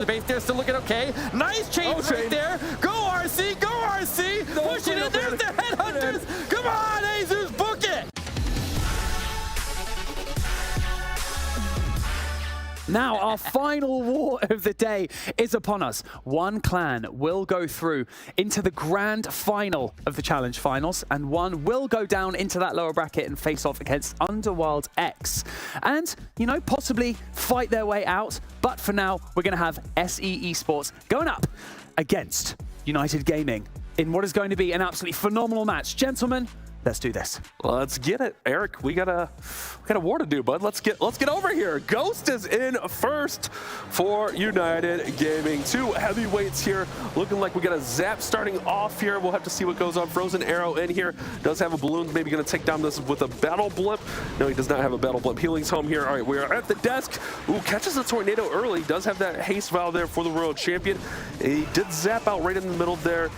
The base there still looking okay. Nice change right there. Go RC, go RC. Pushing it, there's the headhunters. Come on, Jesus, book it. Now, our final war of the day is upon us. One clan will go through into the grand final of the Challenge Finals, and one will go down into that lower bracket and face off against Underworld X. And, you know, possibly fight their way out. But for now, we're going to have SE eSports going up against United Gaming in what is going to be an absolutely phenomenal match. Gentlemen, let's do this. Let's get it, Eric. We got a war to do, bud. Let's get over here. Ghost is in first for United Gaming. Two heavyweights here, looking like we got a zap starting off here. We'll have to see what goes on. Frozen Arrow in here does have a balloon. Maybe going to take down this with a battle blimp. No, he does not have a battle blimp. Healing's home here. All right, we are at the desk. Ooh, catches a tornado early. Does have that haste vial there for the Royal Champion. He did zap out right in the middle there.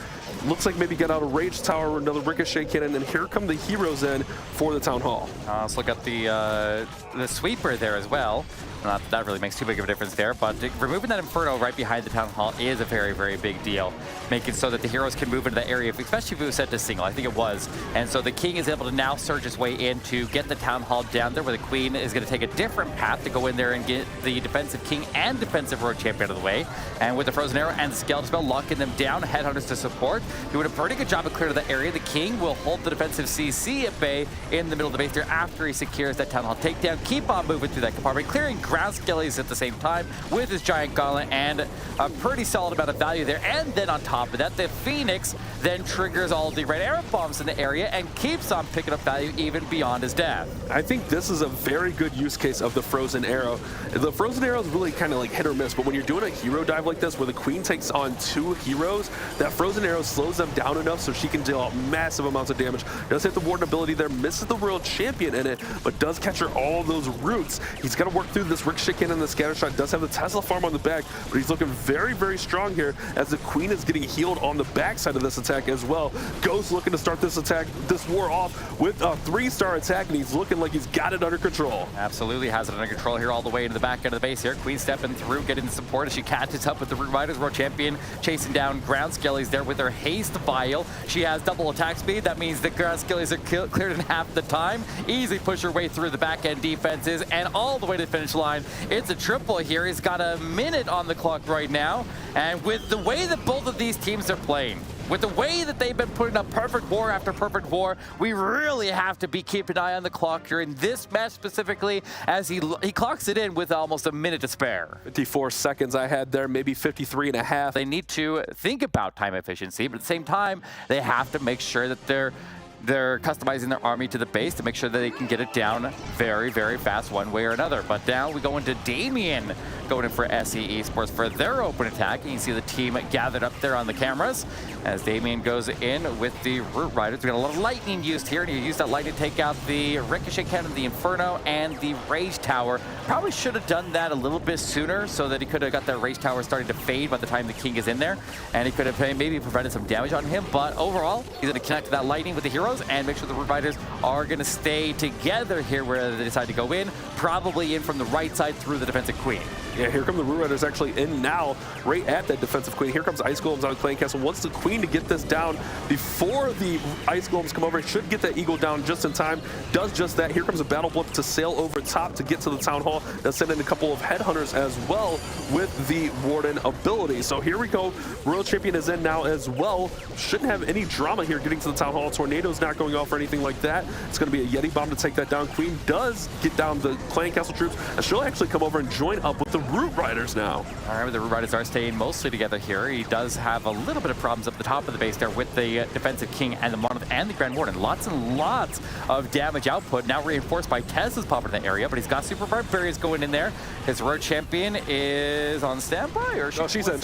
Looks like maybe got out a Rage Tower or another Ricochet Cannon, and here come the heroes in for the Town Hall. Let's look at the sweeper there as well. Not that really makes too big of a difference there, but removing that Inferno right behind the Town Hall is a very, very big deal. Making so that the heroes can move into the area, especially if it was set to single. I think it was. And so the King is able to now surge his way in to get the Town Hall down there, where the Queen is going to take a different path to go in there and get the defensive King and defensive Road Champion out of the way. And with the Frozen Arrow and the Skeleton Spell locking them down, Headhunters to support, doing a pretty good job of clearing the area. The King will hold the defensive CC at bay in the middle of the base there after he secures that Town Hall takedown. Keep on moving through that compartment, clearing ground skellies at the same time with his giant gauntlet, and a pretty solid amount of value there. And then on top of that, the Phoenix then triggers all the red arrow bombs in the area and keeps on picking up value even beyond his death. I think this is a very good use case of the Frozen Arrow. The Frozen Arrow is really kind of like hit or miss, but when you're doing a hero dive like this where the Queen takes on two heroes, that Frozen Arrow slows them down enough so she can deal out massive amounts of damage. Does hit the Warden ability there, misses the Royal Champion in it, but does catch her all those roots. He's got to work through this Ricochet Cannon and the Scatter Shot. Does have the Tesla farm on the back, but he's looking very, very strong here as the Queen is getting healed on the backside of this attack as well. Ghost looking to start this attack, this war off with a 3-star attack, and he's looking like he's got it under control. Absolutely has it under control here all the way into the back end of the base here. Queen stepping through, getting the support as she catches up with the Root Riders. World Champion chasing down Ground Skellies there with her haste vial. She has double attack speed. That means the Ground Skellies are cleared in half the time. Easily push her way through the back end defenses and all the way to the finish line. It's a triple here. He's got a minute on the clock right now, and with the way that both of these teams are playing, with the way that they've been putting up perfect war after perfect war, we really have to be keeping an eye on the clock here in this match specifically, as he clocks it in with almost a minute to spare. 54 seconds I had there, maybe 53 and a half. They need to think about time efficiency, but at the same time, they have to make sure that they're customizing their army to the base to make sure that they can get it down very, very fast one way or another. But now we go into Damien going in for SE eSports for their open attack. And you see the team gathered up there on the cameras as Damien goes in with the Root Riders. We got a lot of lightning used here, and he used that lightning to take out the Ricochet Cannon, the Inferno, and the Rage Tower. Probably should have done that a little bit sooner so that he could have got that Rage Tower starting to fade by the time the King is in there, and he could have maybe prevented some damage on him. But overall, he's going to connect to that lightning with the heroes and make sure the Root Riders are going to stay together here where they decide to go in, probably in from the right side through the defensive Queen. Yeah, here come the Root Riders actually in now, right at that defensive Queen. Here comes Ice Golems on Clan Castle. Wants the Queen to get this down before the Ice Golems come over. Should get that Eagle down just in time. Does just that. Here comes a Battle Blip to sail over top to get to the Town Hall. That's send in a couple of Headhunters as well with the Warden ability. So here we go. Royal Champion is in now as well. Shouldn't have any drama here getting to the Town Hall. Tornado's not going off or anything like that. It's going to be a Yeti Bomb to take that down. Queen does get down the Clan Castle troops, and she'll actually come over and join up with the Root Riders now. All right, the Root Riders are staying mostly together here. He does have a little bit of problems up the top of the base there with the defensive King and the Monolith and the Grand Warden. Lots and lots of damage output, now reinforced by Tez's popping in the area, but he's got Super Barbarians going in there. His Road Champion is on standby, or she's in.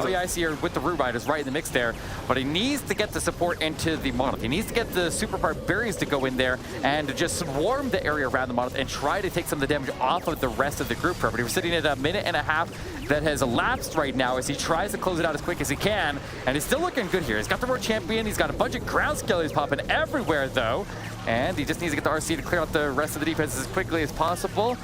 Oh yeah, I see her with the Root Riders right in the mix there, but he needs to get the support into the Monolith. He needs to get the Super Barbarians to go in there and to just swarm the area around the Monolith and try to take some of the damage off of the rest of the group. But we're sitting at a minute and a half that has elapsed right now as he tries to close it out as quick as he can, and he's still looking good here. He's got the Road Champion, he's got a bunch of ground skellies popping everywhere though, and he just needs to get the RC to clear out the rest of the defense as quickly as possible.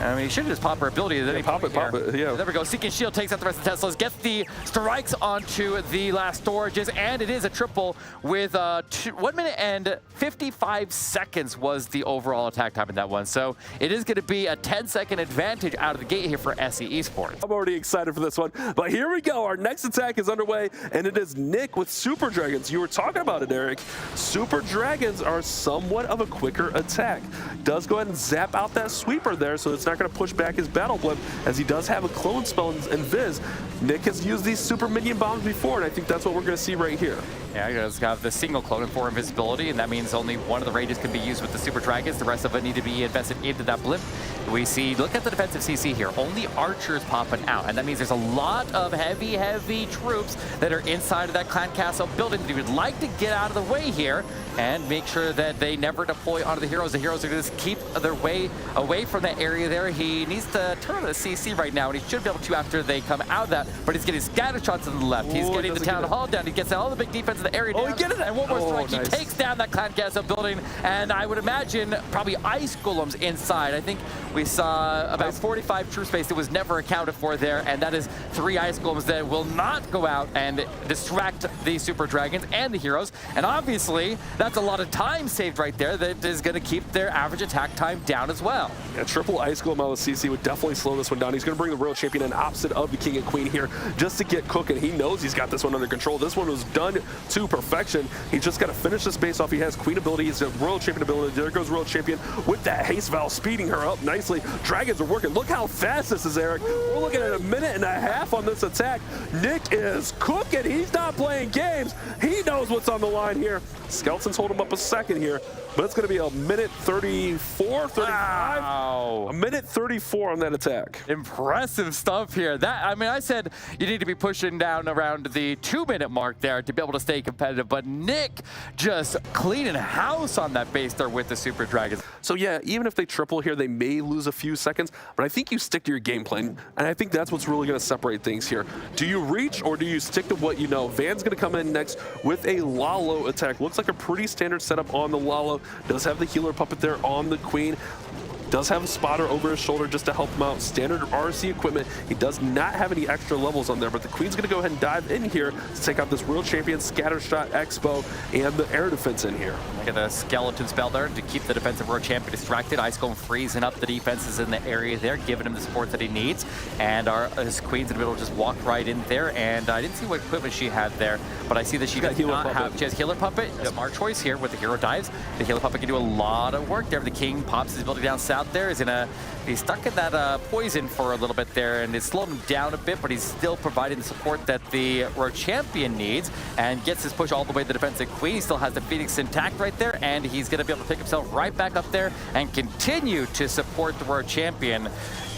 I mean, he should just pop her ability. Yeah, pop it, yeah. There we go. Seeking Shield takes out the rest of the Teslas, gets the strikes onto the last storages, and it is a triple with 1 minute and 55 seconds was the overall attack time in that one. So it is going to be a 10-second advantage out of the gate here for SE Esports. I'm already excited for this one, but here we go. Our next attack is underway, and it is Nick with Super Dragons. You were talking about it, Eric. Super Dragons are somewhat of a quicker attack. Does go ahead and zap out that sweeper there, so it's not going to push back his battle blimp, as he does have a clone spell and Viz. Nick has used these super minion bombs before, and I think that's what we're going to see right here. Yeah, he does have the single clone and 4 invisibility, and that means only one of the rages can be used with the Super Dragons. The rest of it need to be invested into that blimp. We see, look at the defensive CC here, only archers popping out, and that means there's a lot of heavy troops that are inside of that clan castle building that he would like to get out of the way here and make sure that they never deploy onto the heroes. The heroes are going to just keep their way away from that area there. He needs to turn on the CC right now, and he should be able to after they come out of that, but he's getting scatter shots to the left. He's getting the town hall down. He gets all the big defense in the area down. He gets it. And one more strike. Nice. He takes down that clan castle building, and I would imagine probably ice golems inside. I think we saw about 45 troop space that was never accounted for there, and that is 3 ice golems that will not go out and distract the Super Dragons and the heroes. And obviously, that's a lot of time saved right there that is going to keep their average attack time down as well. Yeah, triple ice golem out of CC would definitely slow this one down. He's going to bring the Royal Champion in opposite of the King and Queen here just to get cooking. He knows he's got this one under control. This one was done to perfection. He's just got to finish this base off. He has Queen ability. He's a Royal Champion ability. There goes Royal Champion with that haste valve, speeding her up nicely. Dragons are working. Look how fast this is, Eric. We're looking at 1.5 minutes on this attack. Nick is cooking. He's not playing games. He knows what's on the line here. Skeletons hold him up a second here, but it's going to be 1 minute 34, 35. Wow. 1 minute 34 on that attack. Impressive stuff here. That, I mean, I said you need to be pushing down around the 2-minute mark there to be able to stay competitive, but Nick just cleaning house on that base there with the Super Dragons. So yeah, even if they triple here, they may lose a few seconds, but I think you stick to your game plan, and I think that's what's really going to separate things here. Do you reach, or do you stick to what you know? Van's going to come in next with a Lalo attack. Looks like a pretty standard setup on the Lalo. Does have the healer puppet there on the Queen. Does have a spotter over his shoulder just to help him out. Standard RC equipment. He does not have any extra levels on there, but the Queen's going to go ahead and dive in here to take out this World Champion, Scattershot, Expo, and the air defense in here. Look at the skeleton spell there to keep the defensive World Champion distracted. Ice Golem freezing up the defenses in the area there, giving him the support that he needs. And his Queen's in the middle just walk right in there. And I didn't see what equipment she had there, but I see that she does not have. She has Healer Puppet. Yep. Smart choice here with the hero dives. The Healer Puppet can do a lot of work there. The King pops his ability down south there. Is gonna be stuck in that poison for a little bit there, and it's slowed him down a bit, but he's still providing the support that the World Champion needs and gets his push all the way to the defensive Queen. He still has the Phoenix intact right there, and he's going to be able to pick himself right back up there and continue to support the World Champion.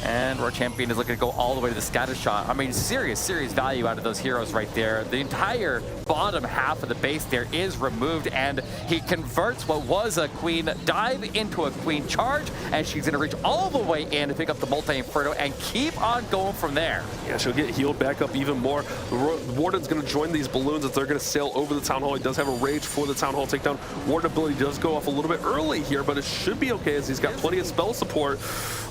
And World Champion is looking to go all the way to the scatter shot. I mean, serious value out of those heroes right there. The entire bottom half of the base there is removed, and he converts what was a Queen dive into a Queen charge, and she's going to reach all the way in to pick up the Multi-Inferno and keep on going from there. Yeah, she'll get healed back up even more. The Warden's going to join these balloons as they're going to sail over the Town Hall. He does have a rage for the Town Hall takedown. Warden ability does go off a little bit early here, but it should be okay as he's got plenty of spell support.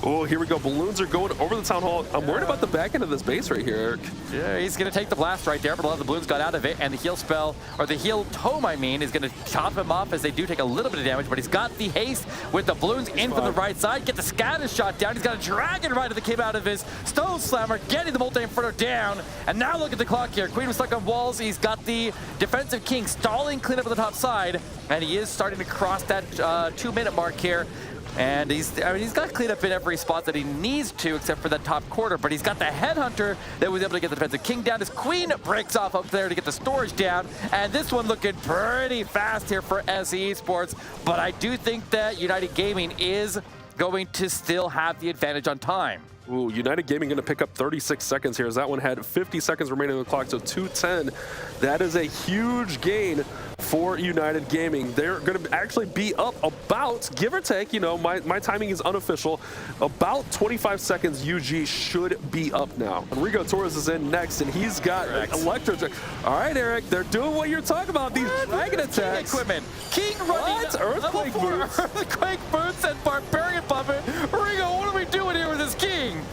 Oh, here we go. Balloons are going over the Town Hall. I'm worried about the back end of this base right here, Eric. Yeah, he's going to take the blast right there, but a lot of the balloons got out of it, and the heal spell, or the heal tome, I mean, is going to top him off as they do take a little bit of damage, but he's got the haste with the balloons in from the right side. Get the scatter shot down. He's got a dragon rider that came out of his stone slammer, getting the Multi-Inferno down. And now look at the clock here. Queen was stuck on walls. He's got the defensive King stalling clean up on the top side, and he is starting to cross that 2-minute mark here. And he's got to clean up in every spot that he needs to, except for that top quarter. But he's got the Headhunter that was able to get the defensive King down. His Queen breaks off up there to get the storage down. And this one looking pretty fast here for SE Esports. But I do think that United Gaming is going to still have the advantage on time. Ooh, United Gaming going to pick up 36 seconds here as that one had 50 seconds remaining on the clock, so 2:10. That is a huge gain for United Gaming. They're going to actually be up about, give or take, you know, my timing is unofficial, about 25 seconds. UG should be up now. Enrico Torres is in next, and he's got Electro. All right, Eric, they're doing what you're talking about, these dragon attacks. King equipment. King running Earthquake boots. Earthquake boots and Barbarian Puppet. Enrico, what are we doing here with this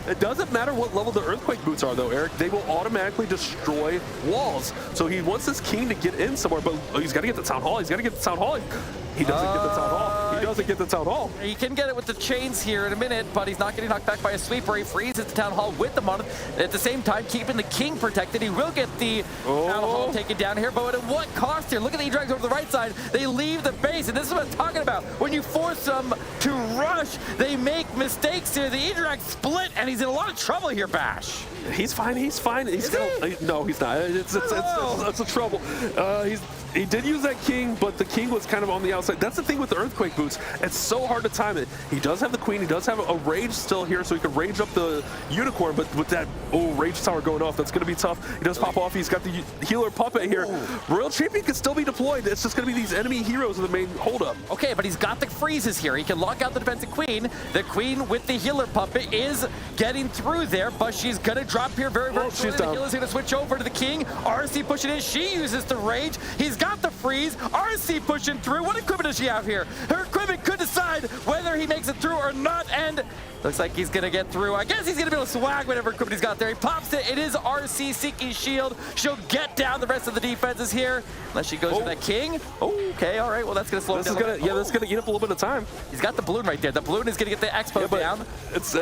It doesn't matter what level the Earthquake boots are, though, Eric. They will automatically destroy walls. So he wants this king to get in somewhere, but he's got to get the Town Hall. He's got to get the Town Hall. He doesn't get the Town Hall. He doesn't get the Town Hall. He can get it with the chains here in a minute, but he's not getting knocked back by a sweeper. He freezes the Town Hall with the Monolith. At the same time, keeping the king protected. He will get the Town Hall taken down here, but at what cost here? Look at the E-Drags over the right side. They leave the base, and this is what I'm talking about. When you force them to rush, they make mistakes here. The E-Drag split, and he's in a lot of trouble here, Bash. He's fine. He's fine. No, he's not. It's a trouble. He did use that king, but the king was kind of on the outside. That's the thing with the Earthquake boots. It's so hard to time it. He does have the queen. He does have a rage still here, so he can rage up the unicorn. But with that rage tower going off, that's going to be tough. He does pop off. He's got the healer puppet here. Royal Champion can still be deployed. It's just going to be these enemy heroes in the main holdup. Okay, but he's got the freezes here. He can lock out the defensive queen. The queen with the healer puppet is getting through there, but she's going to drop here very shortly. The healer's going to switch over to the king. RC pushing in. She uses the rage. He's got the freeze. RC pushing through. What equipment does she have here? Her equipment could decide whether he makes it through or not, and looks like he's going to get through. I guess he's going to be able to swag whatever equipment he's got there. He pops it. It is RC seeking shield. She'll get down the rest of the defenses here, unless she goes for that king. Okay, all right. Well, that's going to slow him down. This is going to eat up a little bit of time. He's got the balloon right there. The balloon is going to get the expo down. It's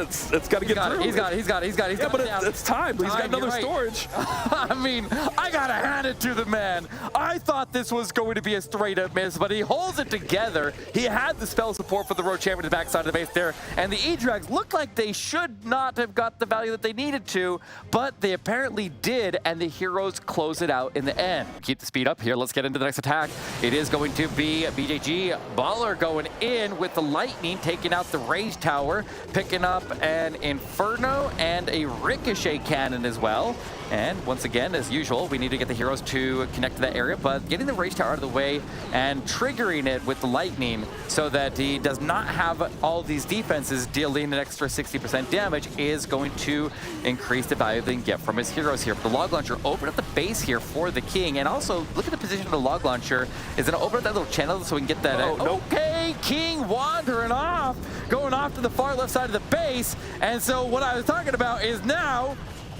got to get through. He's got it. Yeah, but it's time. He's got another storage. I mean, I got to hand it to the man. I thought this was going to be a straight up miss, but he holds it together. He had the spell support for the Road Champion to the backside of the base there, and the E-Drags look like they should not have got the value that they needed to, but they apparently did, and the heroes close it out in the end. Keep the speed up here. Let's get into the next attack. It is going to be BJG Baller going in with the lightning, taking out the Rage Tower, picking up an Inferno and a Ricochet Cannon as well. And once again, as usual, we need to get the heroes to connect to that area, but getting the Rage Tower out of the way and triggering it with the lightning so that he does not have all these defenses dealing an extra 60% damage is going to increase the value they can get from his heroes here. The log launcher opened up the base here for the king, and also look at the position of the log launcher. Is going to open up that little channel so we can get that. Okay, king wandering off, going off to the far left side of the base, and so what I was talking about is now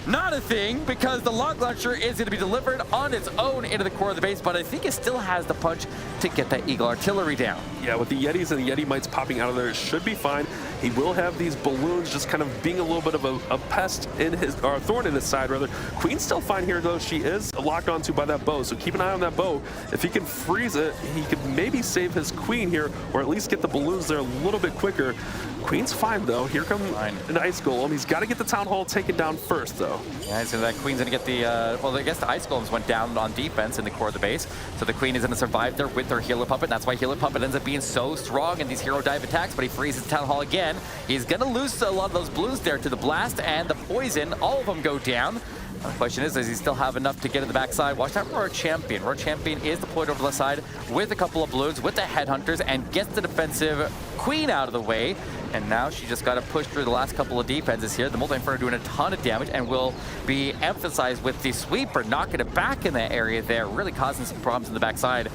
not a thing, because the log launcher is going to be delivered on its own into the core of the base, but I think it still has the punch to get that Eagle Artillery down. Yeah, with the Yetis and the Yeti Mites popping out of there, it should be fine. He will have these balloons just kind of being a little bit of a pest in his, or a thorn in his side, rather. Queen's still fine here, though. She is locked onto by that bow, so keep an eye on that bow. If he can freeze it, he could maybe save his queen here, or at least get the balloons there a little bit quicker. Queen's fine, though. Here comes an Ice Golem. He's got to get the Town Hall taken down first, though. Yeah, so that Queen's going to get the, well, I guess the Ice Golems went down on defense in the core of the base, so the Queen is going to survive there with her Healer Puppet. That's why Healer Puppet ends up being so strong in these hero dive attacks, but he freezes Town Hall again. He's going to lose a lot of those balloons there to the blast and the poison. All of them go down. The question is, does he still have enough to get in the backside? Watch that Roar Champion. Roar Champion is deployed over the side with a couple of balloons, with the Headhunters, and gets the defensive Queen out of the way. And now she just got to push through the last couple of defenses here. The Multi-Inferno doing a ton of damage and will be emphasized with the Sweeper, knocking it back in that area there, really causing some problems in the backside.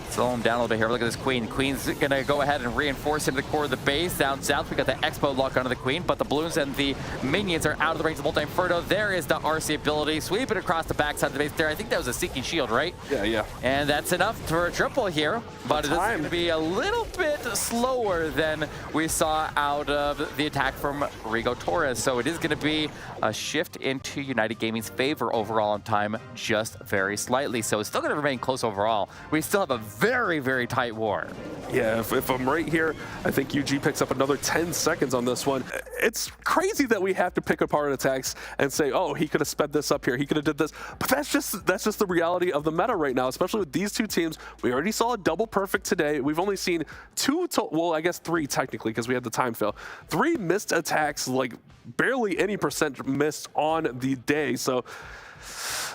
Slow him down a little bit here. Look at this Queen. Queen's going to go ahead and reinforce into the core of the base. Down south, we got the Expo lock onto the Queen, but the balloons and the minions are out of the range of Multi-Inferno. There is the RC ability. Sweep it across the backside of the base there. I think that was a Seeking Shield, right? Yeah. And that's enough for a triple here, but it is going to be a little bit slower than we saw out of the attack from Rigo Torres. So it is going to be a shift into United Gaming's favor overall on time, just very slightly. So it's still going to remain close overall. We still have a very, very tight war. Yeah, if I'm right here, I think UG picks up another 10 seconds on this one. It's crazy that we have to pick apart attacks and say, oh, he could have sped this up here, he could have did this. But that's just the reality of the meta right now, especially with these two teams. We already saw a double perfect today. We've only seen well, I guess 3 technically, because we had the time fail. 3 missed attacks, like barely any percent missed on the day. So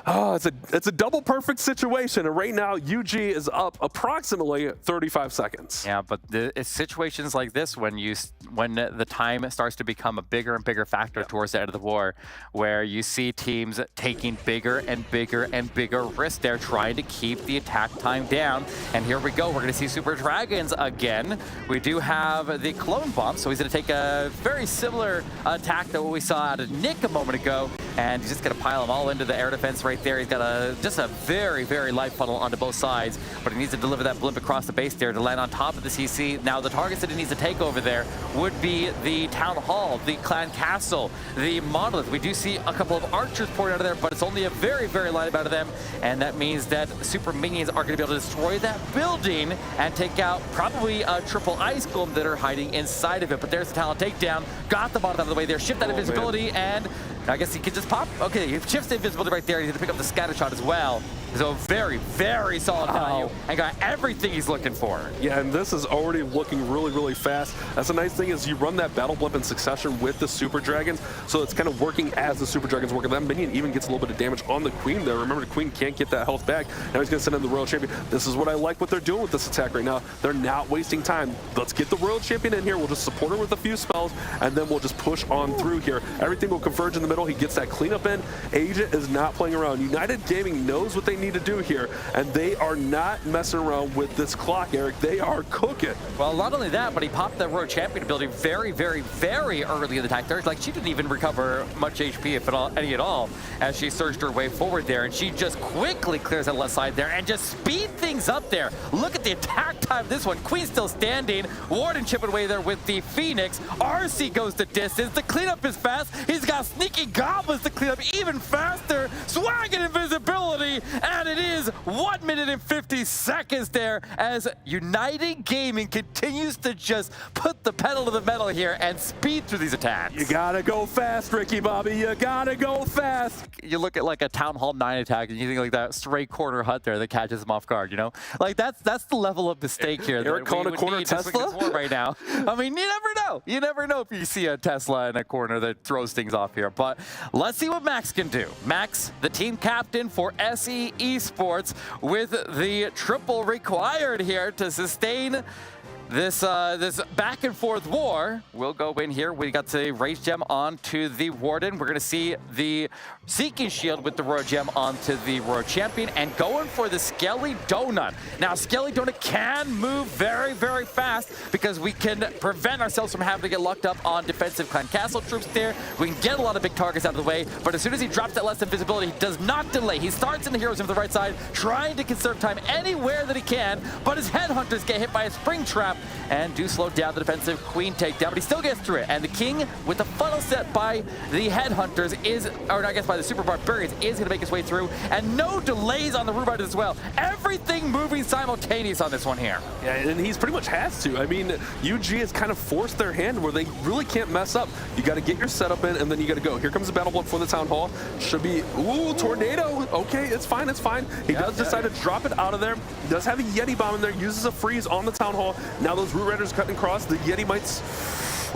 Oh, it's a double perfect situation, and right now UG is up approximately 35 seconds. Yeah, but it's situations like this when the time starts to become a bigger and bigger factor towards the end of the war, where you see teams taking bigger and bigger and bigger risks there, trying to keep the attack time down. And here we go. We're going to see Super Dragons again. We do have the clone bomb, so he's going to take a very similar attack to what we saw out of Nick a moment ago, and he's just going to pile them all into the air defense right there. He's got just a very, very light funnel onto both sides, but he needs to deliver that blimp across the base there to land on top of the CC. Now, the targets that he needs to take over there would be the Town Hall, the Clan Castle, the Monolith. We do see a couple of archers pouring out of there, but it's only a very, very light amount of them, and that means that super minions are going to be able to destroy that building and take out probably a triple ice golem that are hiding inside of it. But there's the talent takedown. Got the bottom out of the way there. Shift that invisibility, and I guess he could just pop. Okay, he shifts the invisibility right there. He's going to pick up the scatter shot as well. So very, very solid value, and got everything he's looking for. Yeah, and this is already looking really, really fast. That's the nice thing is you run that battle blimp in succession with the Super Dragons, so it's kind of working as the Super Dragons work. And that minion even gets a little bit of damage on the Queen there. Remember, the Queen can't get that health back. Now he's going to send in the Royal Champion. This is what I like what they're doing with this attack right now. They're not wasting time. Let's get the Royal Champion in here. We'll just support her with a few spells, and then we'll just push on through here. Everything will converge in the middle. He gets that cleanup in. Agent is not playing around. United Gaming knows what they need to do here, and they are not messing around with this clock, Eric. They are cooking. Well, not only that, but he popped the Royal Champion ability very, very, very early in the attack there. Like, she didn't even recover much HP, if at all, any at all, as she surged her way forward there, and she just quickly clears that left side there and just speed things up there. Look at the attack time of this one. Queen still standing. Warden chipping away there with the Phoenix. RC goes the distance. The cleanup is fast. He's got sneaky goblins to clean up even faster. Swagging invisibility, and it is 1 minute and 50 seconds there as United Gaming continues to just put the pedal to the metal here and speed through these attacks. You gotta go fast, Ricky Bobby. You gotta go fast. You look at like a Town Hall 9 attack and you think like that stray corner hut there that catches them off guard, you know? Like that's the level of mistake here. Eric calling a corner Tesla right now. I mean, you never know. You never know if you see a Tesla in a corner that throws things off here. But let's see what Max can do. Max, the team captain for SE eSports, with the triple required here to sustain this back and forth war. We'll go in here. We got the Rage Gem onto the Warden. We're going to see the Seeking Shield with the Royal Gem onto the Royal Champion, and going for the Skelly Donut. Now, Skelly Donut can move very, very fast because we can prevent ourselves from having to get locked up on defensive Clan Castle troops there. We can get a lot of big targets out of the way, but as soon as he drops that less invisibility, he does not delay. He starts in the heroes of the right side, trying to conserve time anywhere that he can, but his headhunters get hit by a spring trap and do slow down the defensive Queen takedown, but he still gets through it. And the King, with the funnel set by the headhunters, or I guess by the Super Barbarians, is going to make his way through, and no delays on the Rubriders as well. Everything moving simultaneous on this one here. Yeah, and he's pretty much has to. I mean, UG has kind of forced their hand where they really can't mess up. You got to get your setup in, and then you got to go. Here comes the battle block for the Town Hall. Should be, ooh, tornado. Okay, it's fine, it's fine. He does decide to drop it out of there. He does have a Yeti bomb in there, uses a freeze on the Town Hall. Now those Root Riders cutting across. The Yeti might...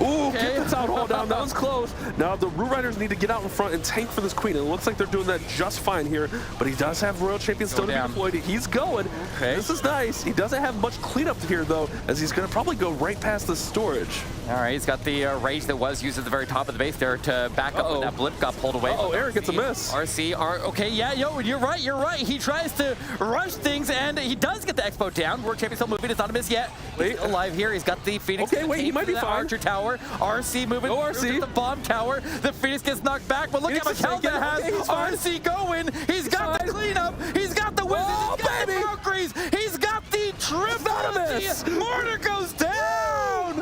Ooh, get the Town Hall down. That was close. Now the Root Riders need to get out in front and tank for this Queen. And it looks like they're doing that just fine here. But he does have Royal Champion still to be deployed. He's going. Okay. This is nice. He doesn't have much cleanup here, though, as he's going to probably go right past the storage. All right, he's got the rage that was used at the very top of the base there to back up when that blip got pulled away. Oh, Eric gets a miss. Okay, yeah, you're right. He tries to rush things, and he does get the Expo down. World Champion still moving. It's not a miss yet. He's still alive here. He's got the Phoenix. Okay, wait, he might be fine. Archer tower. RC moving. No RC. The bomb tower. The Phoenix gets knocked back, but look at how much that has. RC going. He's got the cleanup. He's got the wizards. He's got the Valkyries. He's got the triple. Mortar goes down.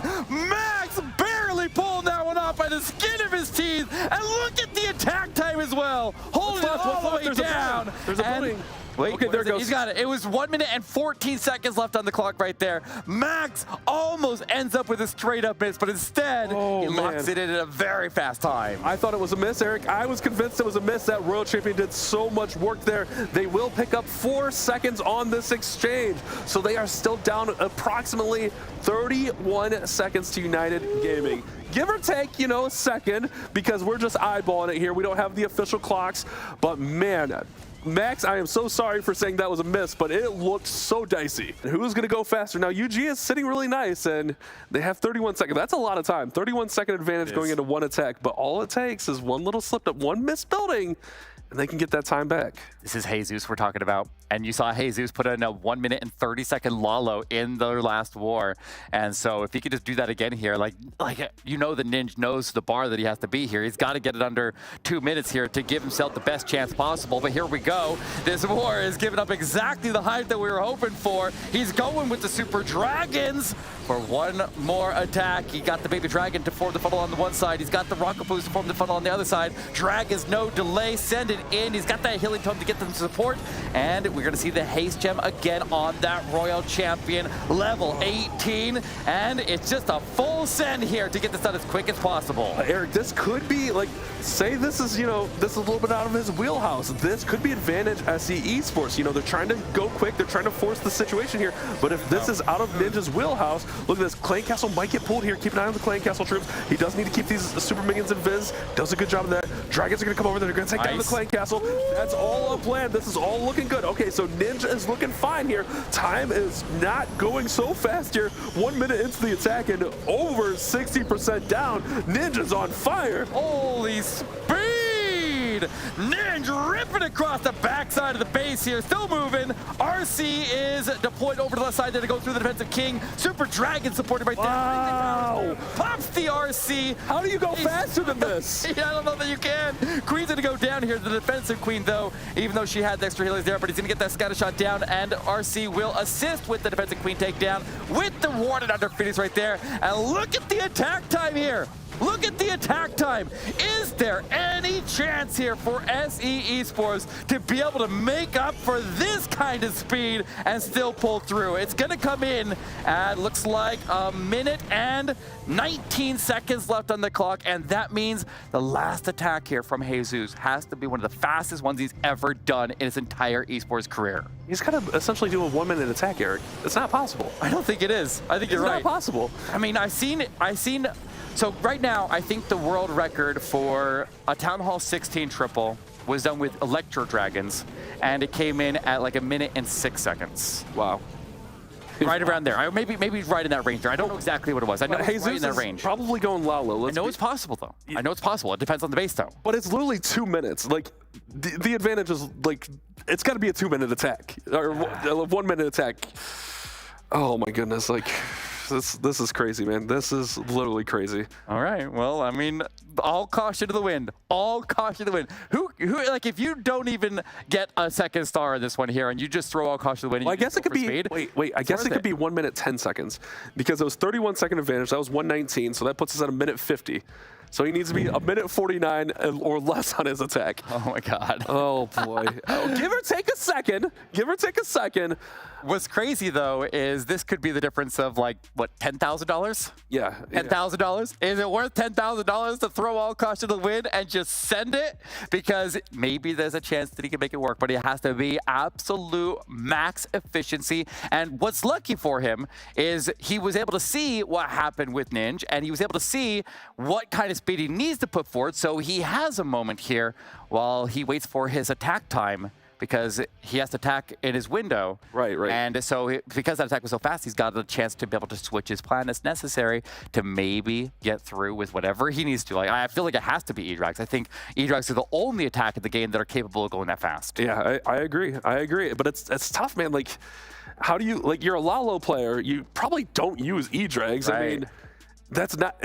Max barely pulling that one off by the skin of his teeth. And look at the attack time as well. Holding it all the way down. There's a building. Wait, okay, there it goes. He's got it. It was 1 minute and 14 seconds left on the clock right there. Max almost ends up with a straight up miss, but instead he locks it in at a very fast time. I thought it was a miss, Eric. I was convinced it was a miss. That Royal Champion did so much work there. They will pick up 4 seconds on this exchange. So they are still down approximately 31 seconds to United Gaming. give or take, you know, a second, because we're just eyeballing it here. We don't have the official clocks, but man, Max, I am so sorry for saying that was a miss, but it looked so dicey. Who's going to go faster? Now, UG is sitting really nice, and they have 31 seconds. That's a lot of time. 31-second advantage going into one attack, but all it takes is one little slip up, one missed building, and they can get that time back. This is Jesus we're talking about. And you saw Jesus put in a 1 minute and 30-second Lalo in their last war. And so if he could just do that again here, like you know the Ninja knows the bar that he has to be here. He's got to get it under 2 minutes here to give himself the best chance possible. But here we go. This war is giving up exactly the height that we were hoping for. He's going with the Super Dragons for one more attack. He got the Baby Dragon to form the funnel on the one side. He's got the Rocket Boost to form the funnel on the other side. Dragons, no delay. Send it in. He's got that healing tome to get them support. And we're going to see the haste gem again on that Royal Champion, level 18. And it's just a full send here to get this done as quick as possible. Eric, this could be, like, say this is, you know, this is a little bit out of his wheelhouse. This could be advantage SE Esports. You know, they're trying to go quick. They're trying to force the situation here. But if this is out of Ninja's wheelhouse, look at this. Clan Castle might get pulled here. Keep an eye on the Clan Castle troops. He does need to keep these super minions in Viz. Does a good job of that. Dragons are going to come over there. They're going to take down the Clan Castle. That's all on plan. This is all looking good. Okay, so Ninja is looking fine here. Time is not going so fast here. 1 minute into the attack and over 60% down. Ninja's on fire. Holy speed! Ninja ripping across the backside of the base here. Still moving. RC is deployed over to the left side there to go through the defensive king. Super Dragon supported right there. Wow. Pops the RC. How do you go faster than this? Yeah, I don't know that you can. Queen's going to go down here. The defensive Queen, though, even though she had the extra healers there, but he's going to get that scatter shot down, and RC will assist with the defensive Queen takedown with the warded under Phoenix right there. And look at the attack time here. Look at the attack time. Is there any chance here for SE Esports to be able to make up for this kind of speed and still pull through? It's going to come in at, looks like, 1 minute and 19 seconds left on the clock, and that means the last attack here from Jesus has to be one of the fastest ones he's ever done in his entire esports career. He's got to essentially do a 1 minute attack, Eric. It's not possible. I don't think it is. I think you're right. It's not possible. I mean, I've seen. So right now, I think the world record for a Town Hall 16 triple was done with Electro Dragons, and it came in at like 1 minute and 6 seconds. Wow. Right around there. Maybe right in that range there. I don't know exactly what it was. I know it's right in that range. Probably going Lalo. I know it's possible, though. I know it's possible. It depends on the base, though. But it's literally 2 minutes. Like, the advantage is, like, it's got to be a 2 minute attack. Or 1 minute attack. Oh, my goodness. Like... This is crazy, man. This is literally crazy. All right. Well, I mean, all caution to the wind. All caution to the wind. Who like, if you don't even get a second star in this one here and you just throw all caution to the wind, well, I guess it could be, wait, I guess it could be 1 minute, 10 seconds because it was 31-second advantage. That was 119, so that puts us at 1 minute 50. So he needs to be 1 minute 49 or less on his attack. Oh, my God. Oh, boy. Give or take a second. Give or take a second. What's crazy, though, is this could be the difference of, like, what, $10,000? Yeah. $10,000? Is it worth $10,000 to throw all caution to the wind and just send it? Because maybe there's a chance that he can make it work, but it has to be absolute max efficiency. And what's lucky for him is he was able to see what happened with Ninja, and he was able to see what kind of speed he needs to put forward. So he has a moment here while he waits for his attack time, because he has to attack in his window. Right. And so because that attack was so fast, he's got a chance to be able to switch his plan as necessary to maybe get through with whatever he needs to. Like, I feel like it has to be E-Drags. I think E-Drags are the only attack in the game that are capable of going that fast. Yeah, I agree. I agree. But it's tough, man. Like, how do you, like, you're a Lalo player. You probably don't use E-Drags. Right. I mean, that's not...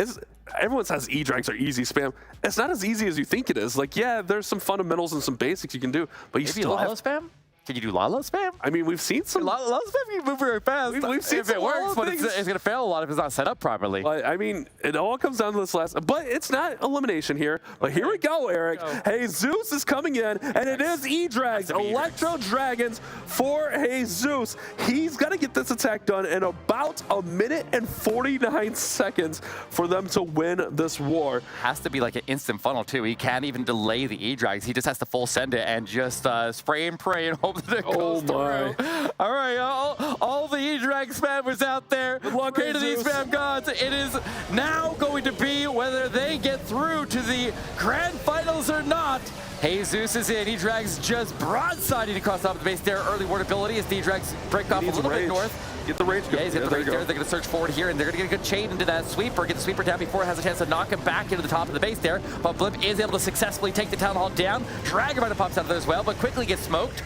Everyone says E-Drags are easy spam. It's not as easy as you think it is. Like, yeah, there's some fundamentals and some basics you can do, but you still have... spam? Can you do Lalo spam? I mean, we've seen some... Lalo spam, you move very fast. We've seen if it works, but it's going to fail a lot if it's not set up properly. But, I mean, it all comes down to this last... But it's not elimination here. But here we go, Eric. Jesus is coming in, and it is E-Drags. Electro Dragons for Jesus. He's got to get this attack done in about 1 minute and 49 seconds for them to win this war. Has to be like an instant funnel, too. He can't even delay the E-Drags. He just has to full send it and just spray and pray and hope that it goes through. All right, all the E-Drag spammers out there, good luck, Pray to these Jesus. fam gods. It is now going to be whether they get through to the grand finals or not. Jesus is in. He drags just broadsiding across the top of the base there. Early ward ability as D-Drags break off a little bit north. Get the range going. Yeah, he's got the range there. They're going to search forward here, and they're going to get a good chain into that sweeper. Get the sweeper down before it has a chance to knock him back into the top of the base there. But Blimp is able to successfully take the Town Hall down. Dragon pops out of there as well, but quickly gets smoked.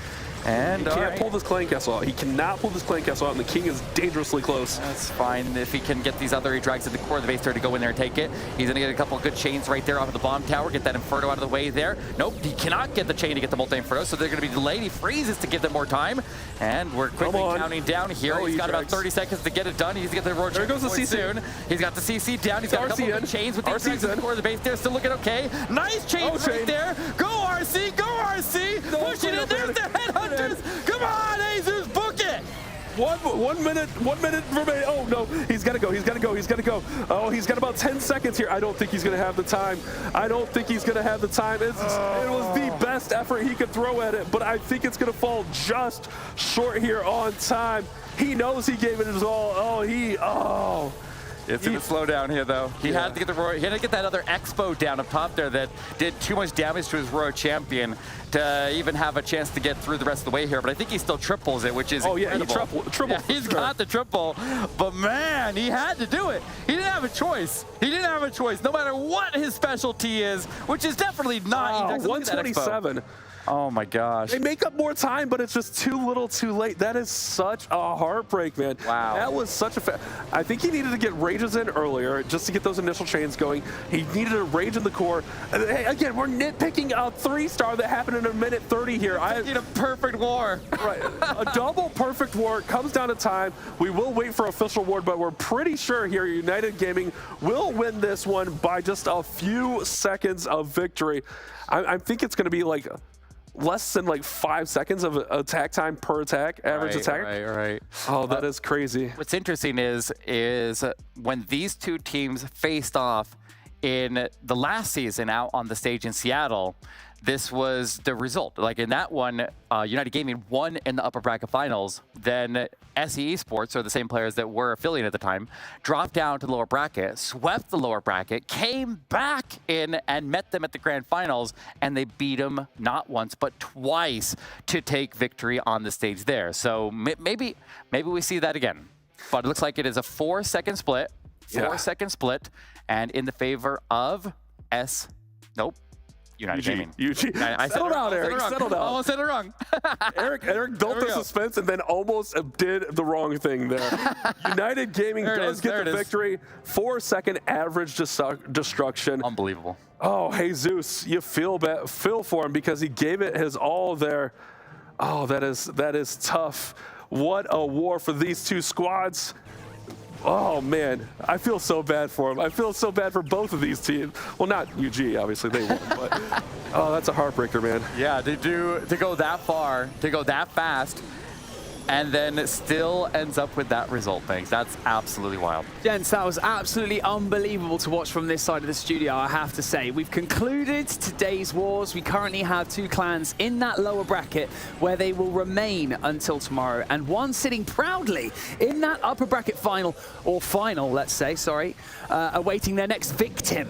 And he can't pull this clan castle out. He cannot pull this clan castle out, and the king is dangerously close. That's fine if he can get these other drags at the core of the base there to go in there and take it. He's going to get a couple of good chains right there off of the bomb tower, get that Inferno out of the way there. Nope, he cannot get the chain to get the multi-Inferno, so they're going to be delayed. He freezes to give them more time, and we're quickly counting down here. He's got about 30 seconds to get it done. He needs to get the road. There goes the CC. Soon. He's got the CC down. He's got a couple of chains with these drags at the core of the base there. Still looking okay. Nice chains right there. Go RC, go RC. Push it in. There's the headhunters. Come on. Jesus, book it! One minute remaining. Oh no, he's gotta go. Oh, he's got about 10 seconds here. I don't think he's gonna have the time. It was the best effort he could throw at it, but I think it's gonna fall just short here on time. He knows he gave it his all. It's gonna slow down here, though. He had to get that other Expo down up top there that did too much damage to his Royal Champion to even have a chance to get through the rest of the way here. But I think he still triples it, which is incredible. Triple. Yeah, he's got the triple, but man, he had to do it. He didn't have a choice. No matter what his specialty is, which is definitely not. 127. Oh my gosh. They make up more time, but it's just too little too late. That is such a heartbreak, man. Wow. That was such a I think he needed to get rages in earlier just to get those initial chains going. He needed a rage in the core. Hey, again, we're nitpicking a 3-star that happened in a minute 30 here. I need a perfect war. Right. A double perfect war comes down to time. We will wait for official award, but we're pretty sure here United Gaming will win this one by just a few seconds of victory. I think it's going to be like less than like 5 seconds of attack time per attack, average attack. Right. Oh, that is crazy. What's interesting is when these two teams faced off in the last season out on the stage in Seattle, this was the result. Like in that one, United Gaming won in the upper bracket finals. Then SE eSports, or the same players that were affiliated at the time, dropped down to the lower bracket, swept the lower bracket, came back in and met them at the grand finals, and they beat them not once but twice to take victory on the stage there. So maybe we see that again. But it looks like it is a 4-second split, 4-second split, and in the favor of United Gaming. Settle down, Eric. Settle down. Almost said it wrong. Eric built the suspense and then almost did the wrong thing there. United Gaming does get the victory. 4-second average destruction. Unbelievable. Oh, Jesus, you feel for him because he gave it his all there. Oh, that is tough. What a war for these two squads. Oh, man, I feel so bad for him. I feel so bad for both of these teams. Well, not UG, obviously, they won, but oh, that's a heartbreaker, man. Yeah, to go that far, to go that fast, and then still ends up with that result. Thanks. That's absolutely wild. Gents, that was absolutely unbelievable to watch from this side of the studio, I have to say. We've concluded today's wars. We currently have 2 clans in that lower bracket where they will remain until tomorrow, and one sitting proudly in that upper bracket final, or final, let's say, sorry, awaiting their next victim.